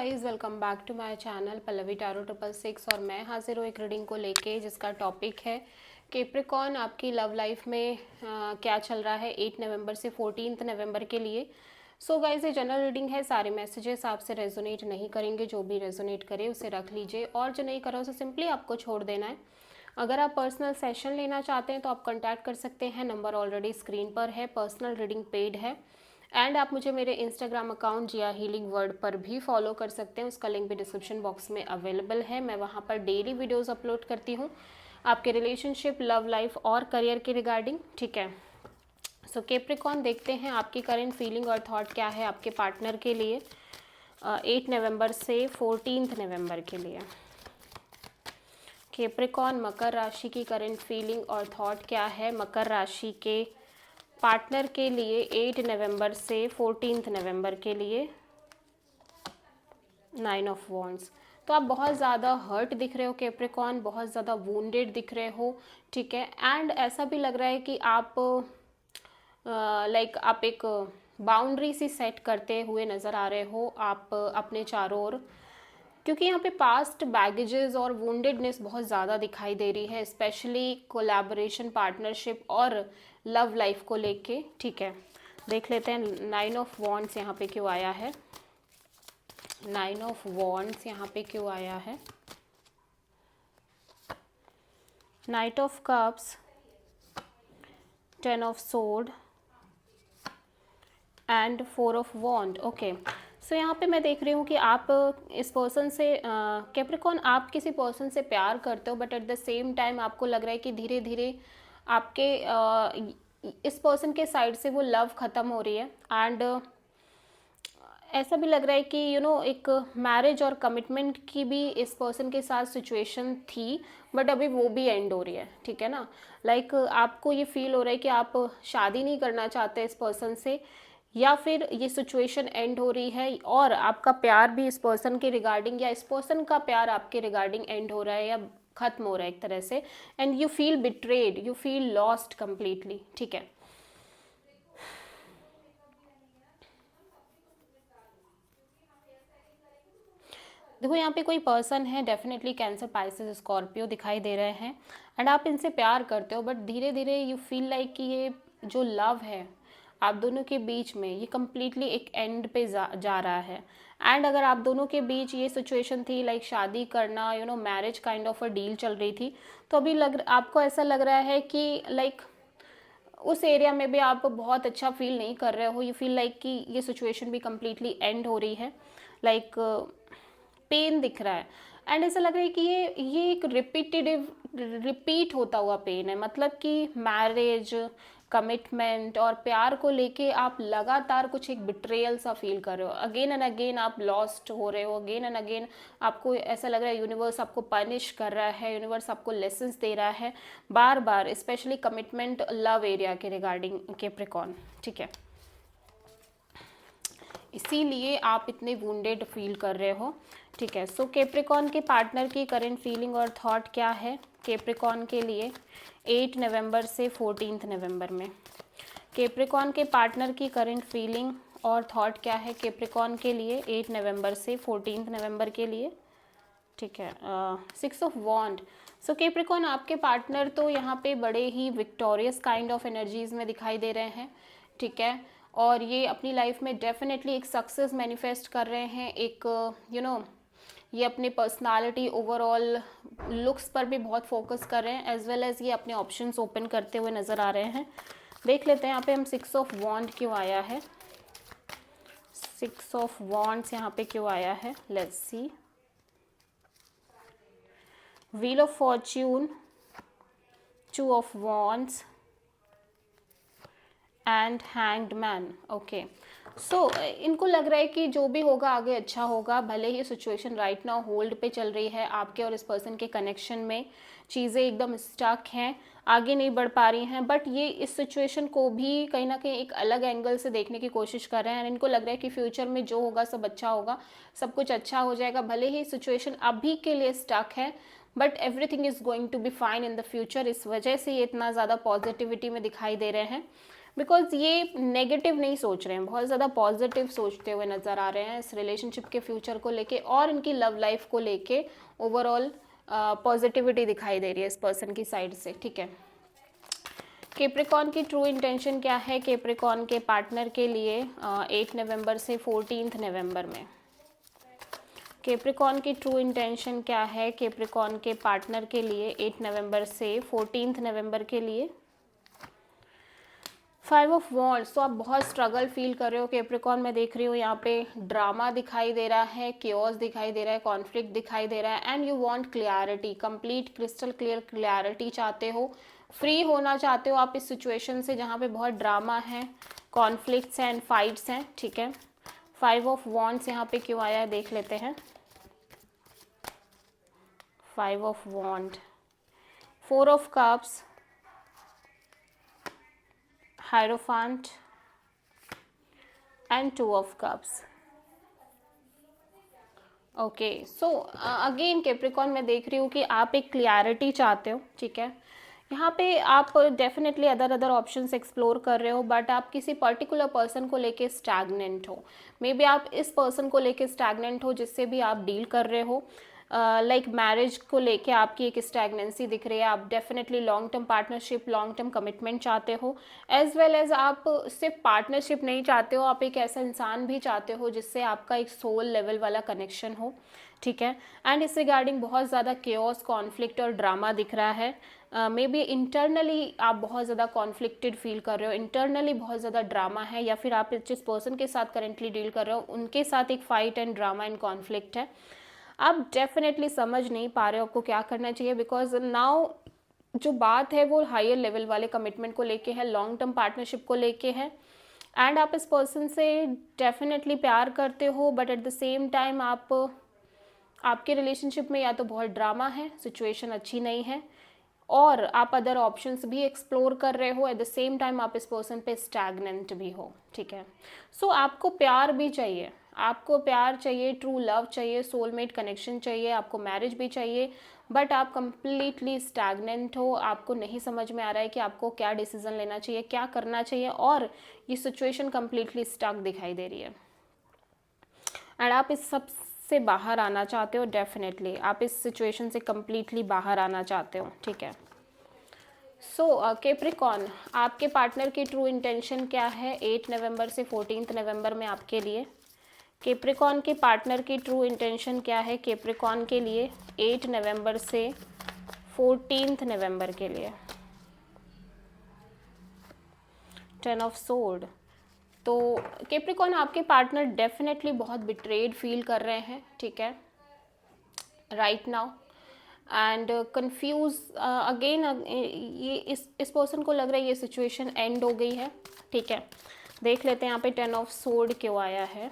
Guys, welcome back to my channel Pallavi tarot 666 और मैं हाजिर हूँ एक रीडिंग को लेके जिसका टॉपिक है कैप्रिकॉर्न आपकी लव लाइफ में क्या चल रहा है 8 नवंबर से 14 नवंबर के लिए। सो गाइस, ये जनरल रीडिंग है। सारे मैसेजेस आपसे रेजोनेट नहीं करेंगे, जो भी रेजोनेट करे उसे रख लीजिए और जो नहीं करा उसे सिंपली आपको छोड़ देना है। अगर आप पर्सनल सेशन लेना चाहते हैं तो आप कॉन्टैक्ट कर सकते हैं, नंबर ऑलरेडी स्क्रीन पर है। पर्सनल रीडिंग पेड है एंड आप मुझे मेरे इंस्टाग्राम अकाउंट जिया हीलिंग वर्ड पर भी फॉलो कर सकते हैं, उसका लिंक भी डिस्क्रिप्शन बॉक्स में अवेलेबल है। मैं वहाँ पर डेली वीडियोस अपलोड करती हूँ आपके रिलेशनशिप, लव लाइफ और करियर के रिगार्डिंग, ठीक है। सो कैप्रिकॉर्न, देखते हैं आपकी करंट फीलिंग और थॉट क्या है आपके पार्टनर के लिए 8 नवंबर से 14 नवंबर के लिए। कैप्रिकॉर्न, मकर राशि की करंट फीलिंग और थॉट क्या है मकर राशि के पार्टनर के लिए 8 नवंबर से 14 नवंबर के लिए। 9 ऑफ वॉन्ड्स। तो आप बहुत ज़्यादा हर्ट दिख रहे हो कैप्रिकॉर्न, बहुत ज़्यादा वुंडेड दिख रहे हो, ठीक है। एंड ऐसा भी लग रहा है कि आप आप एक बाउंड्री सी सेट करते हुए नज़र आ रहे हो आप अपने चारों ओर, क्योंकि यहाँ पे पास्ट बैगेजेस और वुंडेडनेस बहुत ज़्यादा दिखाई दे रही है, स्पेशली कोलैबोरेशन, पार्टनरशिप और लव लाइफ को लेके, ठीक है। देख लेते हैं 9 ऑफ वॉन्ड्स यहाँ पे क्यों आया है। 9 ऑफ वॉन्ड्स यहाँ पे क्यों आया है। Knight of cups, 10 of sword and 4 of wand. Okay, so यहाँ पे मैं देख रही हूँ कि आप इस पर्सन से कैप्रिकॉर्न, आप किसी पर्सन से प्यार करते हो, but at the same time आपको लग रहा है कि धीरे धीरे आपके इस पर्सन के साइड से वो लव ख़त्म हो रही है। एंड ऐसा भी लग रहा है कि एक मैरिज और कमिटमेंट की भी इस पर्सन के साथ सिचुएशन थी, बट अभी वो भी एंड हो रही है, ठीक है ना। आपको ये फील हो रहा है कि आप शादी नहीं करना चाहते इस पर्सन से, या फिर ये सिचुएशन एंड हो रही है और आपका प्यार भी इस पर्सन के रिगार्डिंग, या इस पर्सन का प्यार आपके रिगार्डिंग एंड हो रहा है या ख़त्म हो रहा है एक तरह से। And you feel betrayed, you feel lost completely, ठीक है। देखो, यहाँ पे कोई पर्सन है, डेफिनेटली कैंसर, पाइसेस, स्कॉर्पियो दिखाई दे रहे हैं एंड आप इनसे प्यार करते हो, बट धीरे धीरे यू फील लाइक कि ये जो लव है आप दोनों के बीच में, ये कम्प्लीटली एक एंड पे जा रहा है। एंड अगर आप दोनों के बीच ये सिचुएशन थी शादी करना, marriage kind of a deal चल रही थी, तो अभी आपको ऐसा लग रहा है कि उस एरिया में भी आप बहुत अच्छा फील नहीं कर रहे हो। यू फील लाइक कि ये सिचुएशन भी कम्प्लीटली एंड हो रही है, पेन दिख रहा है। एंड ऐसा लग रहा है कि ये एक रिपीट होता हुआ पेन है, मतलब कि मैरिज, कमिटमेंट और प्यार को लेके आप लगातार कुछ एक बिट्रेयल सा फील कर रहे हो। अगेन एंड अगेन आप लॉस्ट हो रहे हो, अगेन एंड अगेन आपको ऐसा लग रहा है यूनिवर्स आपको पनिश कर रहा है, यूनिवर्स आपको लेसन्स दे रहा है बार बार, स्पेशली कमिटमेंट, लव एरिया के रिगार्डिंग कैप्रिकॉर्न, ठीक है। इसीलिए आप इतने वुंडेड फील कर रहे हो, ठीक है। सो कैप्रिकॉर्न के पार्टनर की करंट फीलिंग और थॉट क्या है कैप्रिकॉर्न के लिए 8 नवंबर से 14 नवंबर में। कैप्रिकॉर्न के पार्टनर की करंट फीलिंग और थॉट क्या है कैप्रिकॉर्न के लिए 8 नवंबर से 14 नवंबर के लिए, ठीक है। 6 ऑफ वॉन्ड। सो कैप्रिकॉर्न, आपके पार्टनर तो यहाँ पे बड़े ही विक्टोरियस काइंड ऑफ एनर्जीज में दिखाई दे रहे हैं, ठीक है। और ये अपनी लाइफ में डेफिनेटली एक सक्सेस मैनिफेस्ट कर रहे हैं, एक ये अपने पर्सनालिटी, ओवरऑल लुक्स पर भी बहुत फोकस कर रहे हैं, एज वेल एज ये अपने ऑप्शंस ओपन करते हुए नज़र आ रहे हैं। देख लेते हैं यहाँ पे हम 6 ऑफ वॉन्ड क्यों आया है, 6 ऑफ वॉन्ड्स यहाँ पे क्यों आया है। Let's see. Wheel of fortune, 2 of wands and hanged man. Okay, so इनको लग रहा है कि जो भी होगा आगे अच्छा होगा, भले ही सिचुएशन राइट नाउ होल्ड पे चल रही है, आपके और इस पर्सन के कनेक्शन में चीज़ें एकदम स्टक हैं, आगे नहीं बढ़ पा रही हैं, बट ये इस सिचुएशन को भी कहीं ना कहीं एक अलग एंगल से देखने की कोशिश कर रहे हैं। इनको लग रहा है कि फ्यूचर में जो होगा सब अच्छा होगा, सब कुछ अच्छा हो जाएगा, भले ही सिचुएशन अभी के लिए स्टक है, but everything is going to be fine in the future. इस वजह से ये इतना ज़्यादा पॉजिटिविटी में दिखाई दे रहे हैं। बिकॉज ये नेगेटिव नहीं सोच रहे हैं, बहुत ज़्यादा पॉजिटिव सोचते हुए नज़र आ रहे हैं इस रिलेशनशिप के फ्यूचर को लेके और इनकी लव लाइफ को लेके ओवरऑल पॉजिटिविटी दिखाई दे रही है इस पर्सन की साइड से, ठीक है। कैप्रिकॉर्न की ट्रू इंटेंशन क्या है कैप्रिकॉर्न के पार्टनर के लिए 8 नवंबर से 14 नवंबर में? कैप्रिकॉर्न की ट्रू इंटेंशन क्या है कैप्रिकॉर्न के पार्टनर के लिए 8 नवंबर से 14 नवंबर के लिए? 5 ऑफ वॉन्ड्स, तो आप बहुत स्ट्रगल फील कर रहे हो कैप्रिकॉर्न, मैं देख रही हूँ यहाँ पे ड्रामा दिखाई दे रहा है, केओस दिखाई दे रहा है, कॉन्फ्लिक्ट दिखाई दे रहा है, and you want clarity, complete crystal clear clarity चाहते हो, फ्री होना चाहते हो आप इस सिचुएशन से जहाँ पे बहुत ड्रामा है, कॉन्फ्लिक्ट्स हैं एंड फाइट्स हैं, ठीक है। 5 ऑफ वॉन्ड्स यहाँ पे क्यों आया है देख लेते हैं। 5 of wand, 4 of cups, hierophant and 2 of cups. Okay, so again Capricorn मैं देख रही हूँ कि आप एक क्लियरिटी चाहते हो, ठीक है। यहाँ पे आप डेफिनेटली अदर ऑप्शंस एक्सप्लोर कर रहे हो, बट आप किसी पर्टिकुलर पर्सन को लेके स्टैग्नेंट हो। मे बी आप इस पर्सन को लेके स्टैग्नेंट हो जिससे भी आप डील कर रहे हो। लाइक मैरिज को लेके आपकी एक स्टैग्नेंसी दिख रही है, आप definitely long term partnership, long term commitment चाहते हो, एज वेल एज आप सिर्फ पार्टनरशिप नहीं चाहते हो, आप एक ऐसा इंसान भी चाहते हो जिससे आपका एक सोल लेवल वाला कनेक्शन हो, ठीक है। एंड इस रिगार्डिंग बहुत ज़्यादा केओस, कॉन्फ्लिक्ट और ड्रामा दिख रहा है। मे बी इंटरनली आप बहुत ज़्यादा कॉन्फ्लिक्टेड फील कर रहे हो, इंटरनली बहुत ज़्यादा ड्रामा है, या फिर आप जिस पर्सन के साथ करेंटली डील कर रहे हो उनके साथ एक fight and drama and conflict है। आप डेफिनेटली समझ नहीं पा रहे हो आपको क्या करना चाहिए, बिकॉज नाउ जो बात है वो हायर लेवल वाले कमिटमेंट को लेके है, लॉन्ग टर्म पार्टनरशिप को लेके है, एंड आप इस पर्सन से डेफिनेटली प्यार करते हो, but at the same time आपके रिलेशनशिप में या तो बहुत ड्रामा है, सिचुएशन अच्छी नहीं है, और आप अदर ऑप्शंस भी एक्सप्लोर कर रहे हो, एट द सेम टाइम आप इस पर्सन पे स्टैग्नेंट भी हो, ठीक है। सो आपको प्यार भी चाहिए, आपको प्यार चाहिए, ट्रू लव चाहिए, सोलमेट कनेक्शन चाहिए, आपको मैरिज भी चाहिए, बट आप कंप्लीटली स्टैग्नेंट हो, आपको नहीं समझ में आ रहा है कि आपको क्या डिसीजन लेना चाहिए, क्या करना चाहिए, और ये सिचुएशन कंप्लीटली स्टक दिखाई दे रही है, एंड आप इस सब से बाहर आना चाहते हो। डेफिनेटली आप इस सिचुएशन से कंप्लीटली बाहर आना चाहते हो, ठीक है। सो कैप्रिकॉर्न, आपके पार्टनर की ट्रू इंटेंशन क्या है 8 नवंबर से 14 नवंबर में आपके लिए? कैप्रिकॉर्न के पार्टनर की ट्रू इंटेंशन क्या है कैप्रिकॉर्न के लिए 8 नवंबर से 14 नवंबर के लिए? 10 ऑफ सोर्ड, तो कैप्रिकॉर्न आपके पार्टनर डेफिनेटली बहुत बिट्रेड फील कर रहे हैं, ठीक है, right now, and confuse again, ये इस पर्सन को लग रहा है ये सिचुएशन एंड हो गई है, ठीक है। देख लेते हैं यहाँ पे 10 ऑफ सोर्ड क्यों आया है।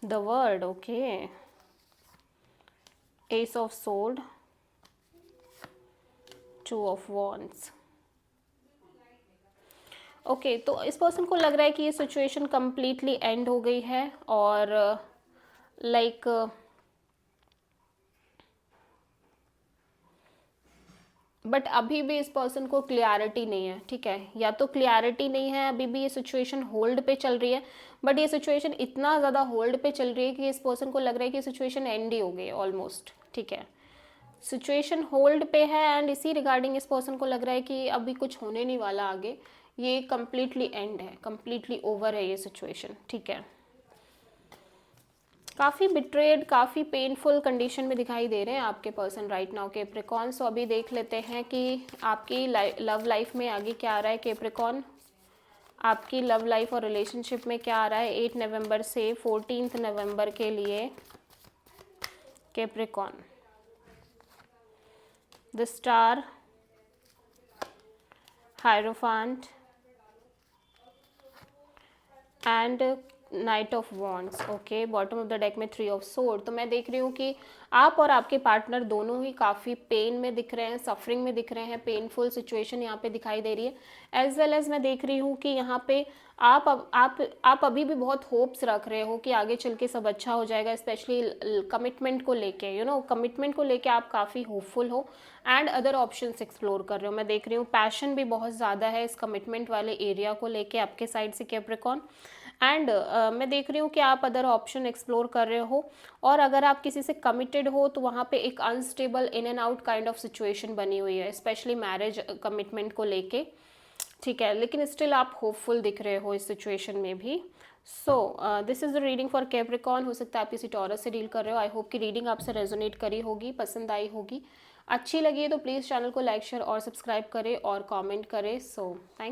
The word, okay, S of sword, 2 of wands. Okay, तो इस पर्सन को लग रहा है कि ये सिचुएशन कंप्लीटली एंड हो गई है, और लाइक बट अभी भी इस पर्सन को क्लियरिटी नहीं है, ठीक है, या तो क्लियरिटी नहीं है, अभी भी ये सिचुएशन होल्ड पे चल रही है, बट ये सिचुएशन इतना ज़्यादा होल्ड पे चल रही है कि इस पर्सन को लग रहा है कि सिचुएशन एंड ही हो गई ऑलमोस्ट, ठीक है। सिचुएशन होल्ड पे है, एंड इसी रिगार्डिंग इस पर्सन को लग रहा है कि अभी कुछ होने नहीं वाला आगे, ये कम्प्लीटली एंड है, कम्प्लीटली ओवर है ये सिचुएशन, ठीक है। काफ़ी बिट्रेड, काफ़ी पेनफुल कंडीशन में दिखाई दे रहे हैं आपके पर्सन राइट नाउ कैप्रिकॉर्न। सो अभी देख लेते हैं कि आपकी लव लाइफ में आगे क्या आ रहा है कैप्रिकॉर्न, आपकी लव लाइफ और रिलेशनशिप में क्या आ रहा है 8 नवंबर से 14 नवंबर के लिए Capricorn. The star, hierophant and knight of wands, okay. Bottom of the deck में 3 ऑफ सोर्ड। तो मैं देख रही हूँ कि आप और आपके पार्टनर दोनों ही काफ़ी पेन में दिख रहे हैं, सफरिंग में दिख रहे हैं, पेनफुल सिचुएशन यहाँ पे दिखाई दे रही है। एज वेल एज मैं देख रही हूँ कि यहाँ पे आप अभी भी बहुत होप्स रख रहे हो कि आगे चल के सब अच्छा हो जाएगा, स्पेशली कमिटमेंट को लेके, कमिटमेंट को लेके आप काफ़ी होपफुल हो एंड अदर ऑप्शंस एक्सप्लोर कर रहे हो। मैं देख रही हूँ पैशन भी बहुत ज़्यादा है इस कमिटमेंट वाले एरिया को लेके आपके साइड से कैप्रिकॉर्न। एंड मैं देख रही हूँ कि आप अदर ऑप्शन एक्सप्लोर कर रहे हो, और अगर आप किसी से कमिटेड हो तो वहाँ पे एक unstable in and out kind of situation बनी हुई है, स्पेशली मैरिज कमिटमेंट को लेके, ठीक है। लेकिन स्टिल आप होपफुल दिख रहे हो इस सिचुएशन में भी। So this is the reading for Capricorn. हो सकता है आप किसी टॉरस से डील कर रहे हो। आई होप कि रीडिंग आपसे रेजोनेट करी होगी, पसंद आई होगी। अच्छी लगी है तो प्लीज़ चैनल को लाइक शेयर और सब्सक्राइब करें और कमेंट करें। So thank